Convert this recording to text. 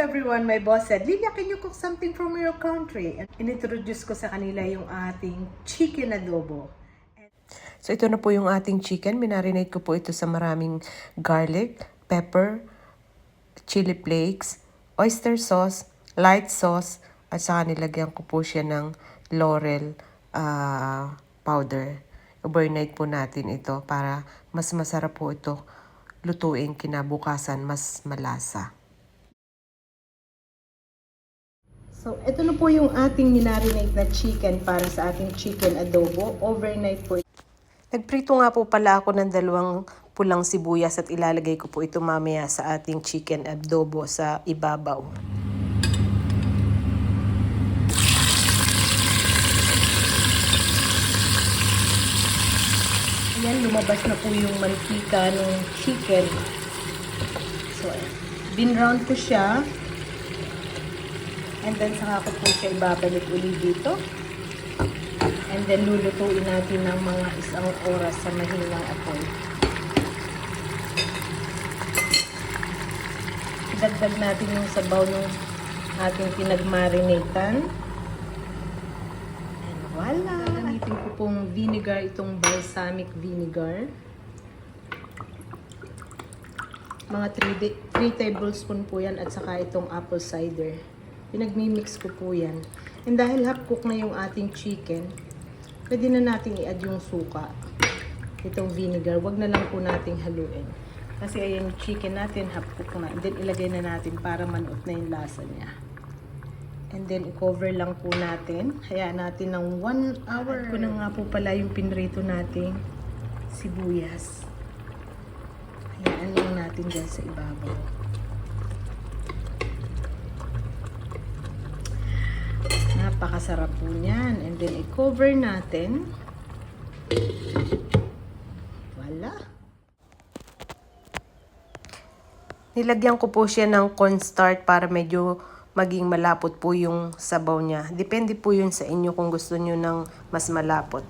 everyone, my boss said, Lilia, can you cook something from your country? And inintroduce ko sa kanila yung ating chicken adobo. So ito na po yung ating chicken. Minarinate ko po ito sa maraming garlic, pepper, chili flakes, oyster sauce, light sauce, at saka nilagyan ko po siya ng laurel powder. Overnight po natin ito para mas masarap po ito lutuin kinabukasan, mas malasa. So, ito na po yung ating minarinate na chicken para sa ating chicken adobo. Overnight po. Nagprito nga po pala ako ng 2 pulang sibuyas at ilalagay ko po ito mamaya sa ating chicken adobo sa ibabaw. Ayan, lumabas na po yung mantika ng chicken. So, bin-round ko siya. And then, saka ko po siya ibabalik ulit dito. And then, lulutuin natin ng mga 1 oras sa mahinang apoy. Idagdag natin yung sabaw ng ating pinagmarinatan. And voila! Gagamitin ko pong vinegar, itong balsamic vinegar. Mga 3 tablespoon po yan at saka itong apple cider. Pinagmimix ko po yan. And dahil half cook na yung ating chicken, pwede na natin i-add yung suka. Itong vinegar, wag na lang po nating haluin. Kasi ayan yung chicken natin, half cook na. And then ilagay na natin para manuot na yung lasa niya. And then i-cover lang po natin. Hayaan natin ng 1 hour. Add ko na nga po pala yung pinrito nating sibuyas. Hayaan lang natin dyan sa ibabaw. Napakasarap po niyan. And then, i-cover natin. Voila! Nilagyan ko po siya ng cornstarch para medyo maging malapot po yung sabaw niya. Depende po yun sa inyo kung gusto nyo ng mas malapot.